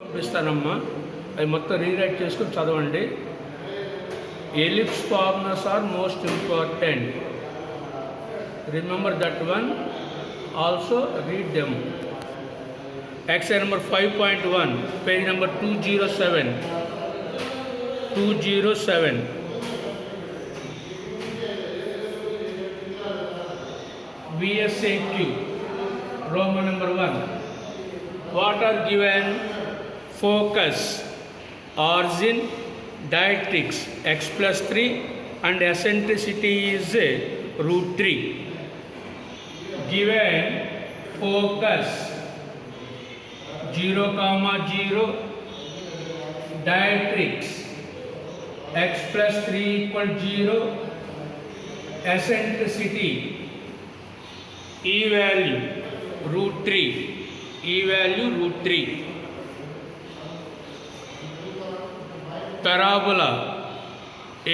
పంపిస్తానమ్మా, అవి మొత్తం రీరైట్ చేసుకుని చదవండి. Ellipse formulas are most important. Remember that one, also read them. Exercise number 5.1, page number 207. VSAQ, Roman number 1. What are given? Focus, origin, dialectics x+3 and eccentricity is √3. Given focus 0,0, dialectics x+3 = 0, eccentricity E value √3. Parabola,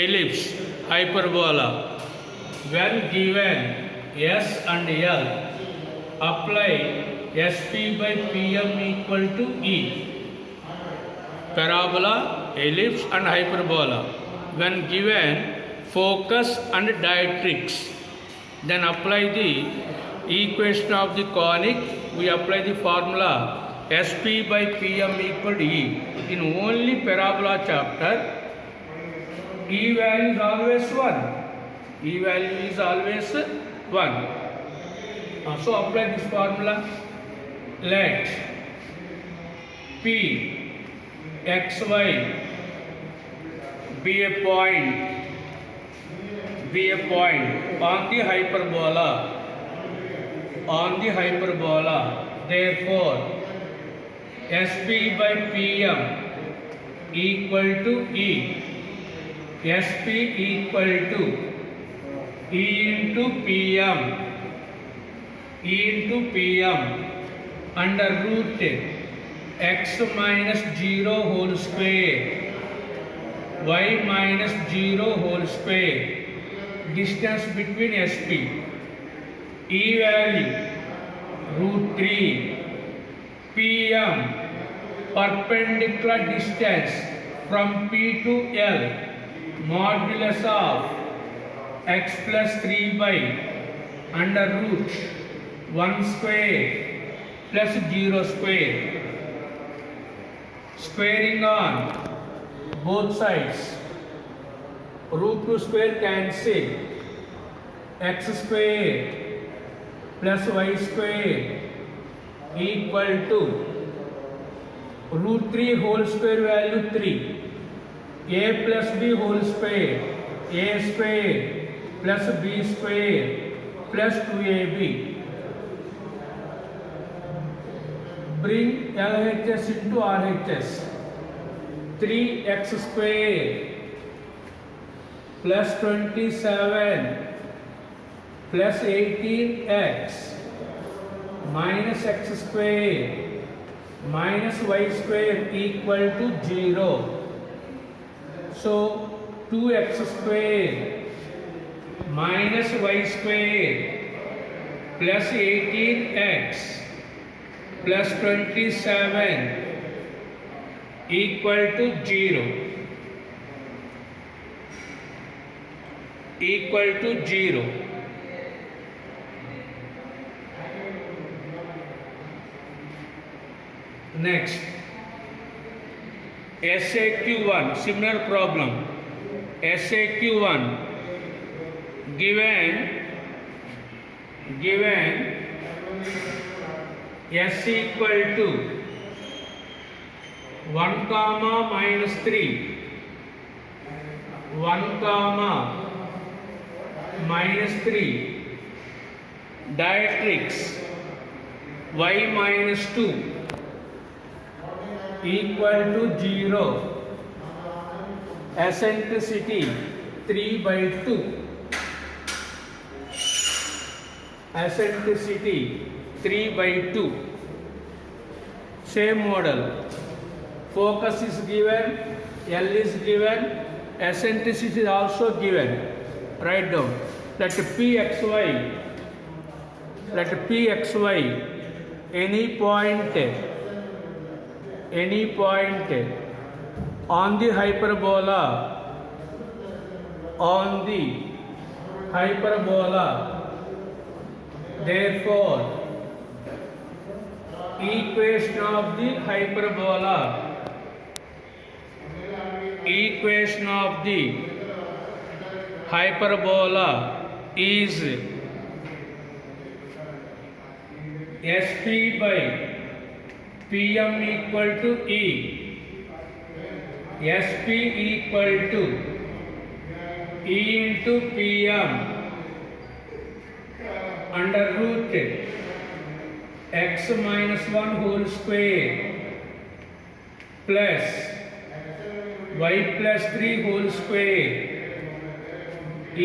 ellipse, hyperbola. When given S and L, apply SP/PM = E. Parabola, ellipse and hyperbola. When given focus and dialectics, then apply the equation of the conic. We apply the formula SP/PM = E. In only parabola chapter, E value is always 1. So apply this formula. Let P XY be a point on the hyperbola. Therefore, SP/PM = E. SP = E into PM under root x minus 0 whole square, y minus 0 whole square. Distance between SP. E value √3. PM perpendicular distance from P to L, modulus of x+3/√1 square plus 0 square. Squaring on both sides. √2 square cancel. X square plus y square equal to √3 whole square value 3. A plus B whole square, A square plus B square plus 2AB. Bring LHS into RHS. 3x square plus 27 plus 18x minus x square minus y square equal to 0. So 2x square minus y square plus 18x plus 27 equal to 0. Next, SAQ1, similar problem. SAQ1, given S equal to 1, -3, 1, -3, dialectics y -2 equal to 0, eccentricity 3/2, Same model. Focus is given, L is given, eccentricity is also given. Write down. Let PXY any point any point on the hyperbola, therefore equation of the hyperbola is SP by PM equal to E. SP equal to E into PM under root x minus 1 whole square plus y plus 3 whole square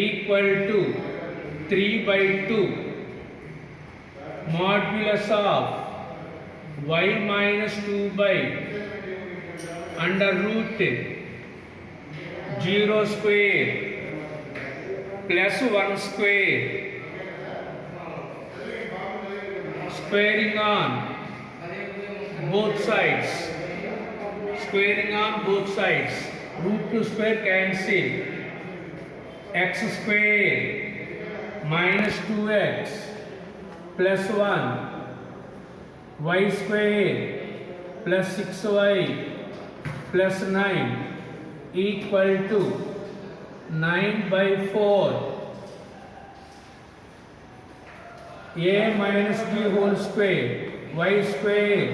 equal to 3 by 2 modulus of y minus 2 by under root 0 square plus 1 square squaring on both sides, root 2 square cancel, x square minus 2x plus 1 y square plus 6y plus 9 equal to 9 by 4 a minus b whole square y square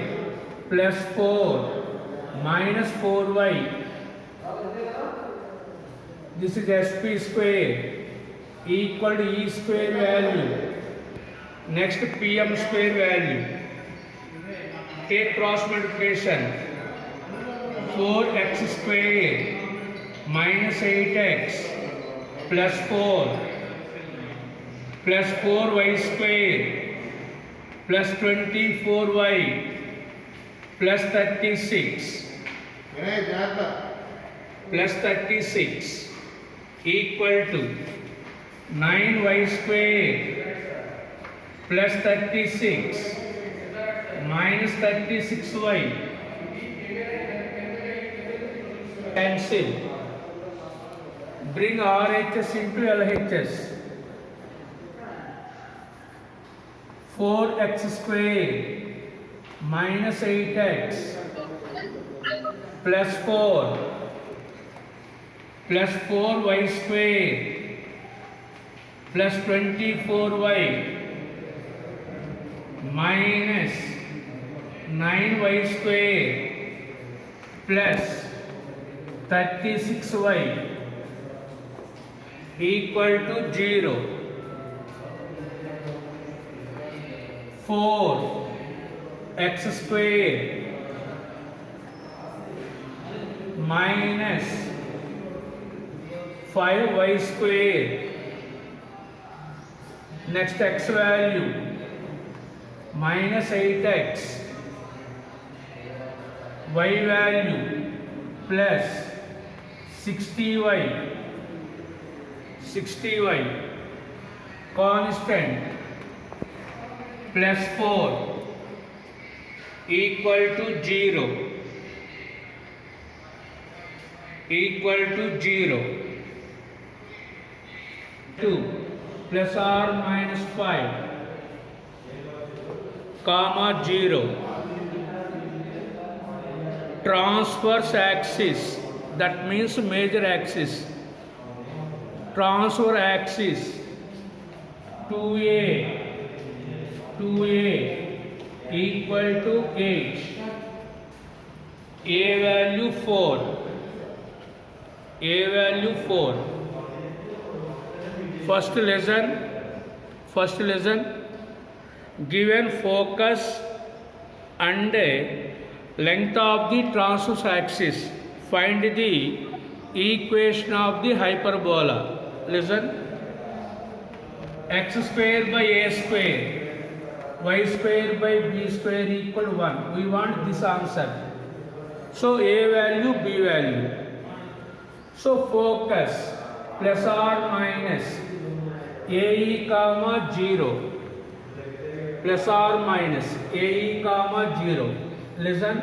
plus 4 minus 4y. This is sp square equal to e square value. Next pm square value. Take cross multiplication. 4x square minus 8x plus 4 plus 4y square plus 24y plus 36 equal to 9y square plus 36 minus 36y cancel. Bring RHS into LHS. 4x square minus 8x plus 4 plus 4y square plus 24y minus 9y square plus 36y equal to 0. 4x square minus 5y square. Next x value minus 8x, y value plus 60y constant plus 4 equal to 0. 2 plus or minus 5 comma 0. Transverse axis, that means major axis. Transfer axis 2a equal to 8. A value 4. First lesson given focus and length of the transverse axis, find the equation of the hyperbola. Listen, x square by a square y square by b square equal 1. We want this answer. So a value, b value. So focus plus or minus ae comma 0 plus or minus ae comma 0. Listen,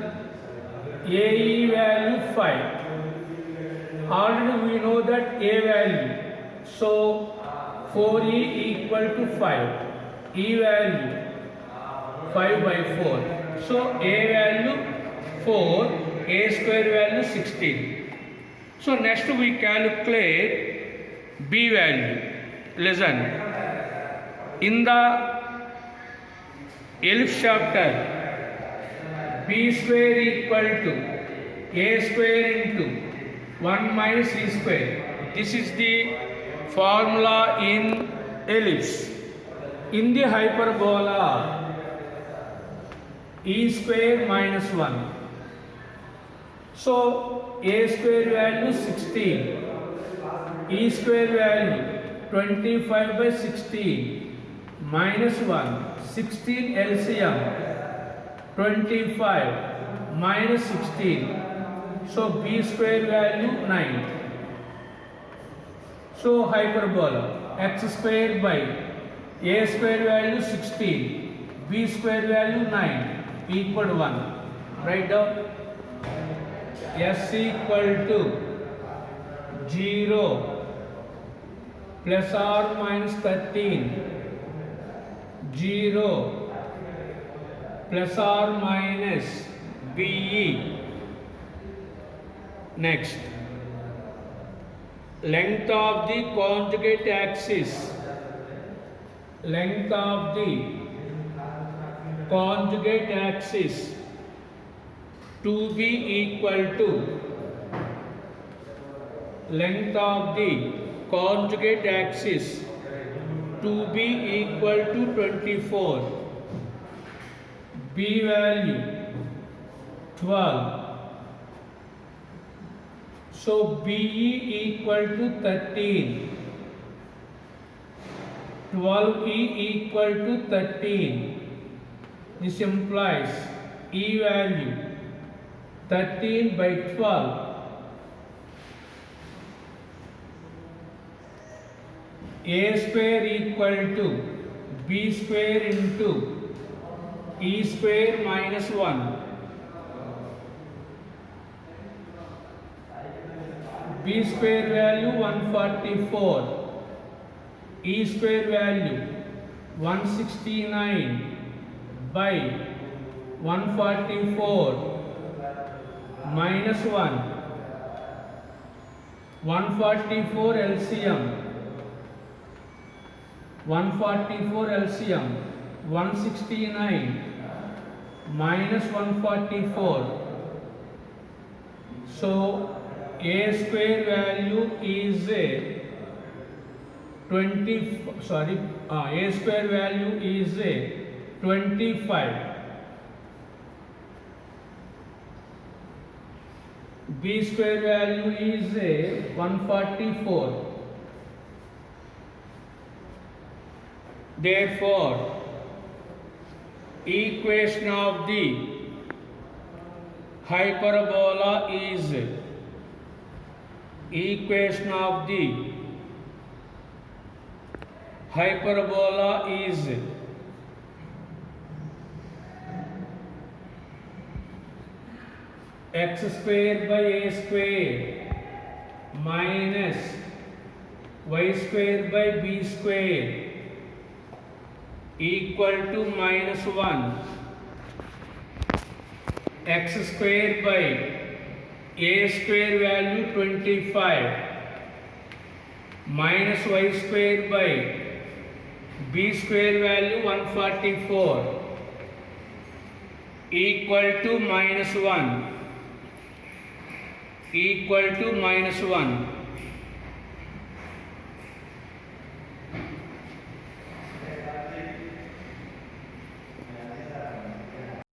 AE value 5. Already we know that A value. So 4E equal to 5. E value 5 by 4. So A value 4, A square value 16. So next we calculate B value. Listen. In the ellipse chapter, B square equal to A square into 1 minus E square. This is the formula in ellipse. In the hyperbola, E square minus 1. So A square value 16, E square value 25 by 16 minus 1, 16 LCM 25 minus 16. So B square value 9. So hyperbola x square by A square value 16, B square value 9 equal to 1. Write down S equal to 0 plus or minus 13, 0 plus or minus BE. Next, length of the conjugate axis. Length of the conjugate axis to be equal to length of the conjugate axis to be equal to 24. B value 12. So BE equal to 13. 12E equal to 13. This implies E value 13 by 12. A square equal to B square into E square minus 1. B square value 144. E square value 169 by 144 minus 1. 144 LCM. 144 LCM 169 minus 144. So A square value is A square value is A 25. B square value is A 144. Therefore, equation of the hyperbola is x square by A square minus y square by B square equal to minus 1. X square by A square value 25 minus y square by B square value 144 equal to minus 1.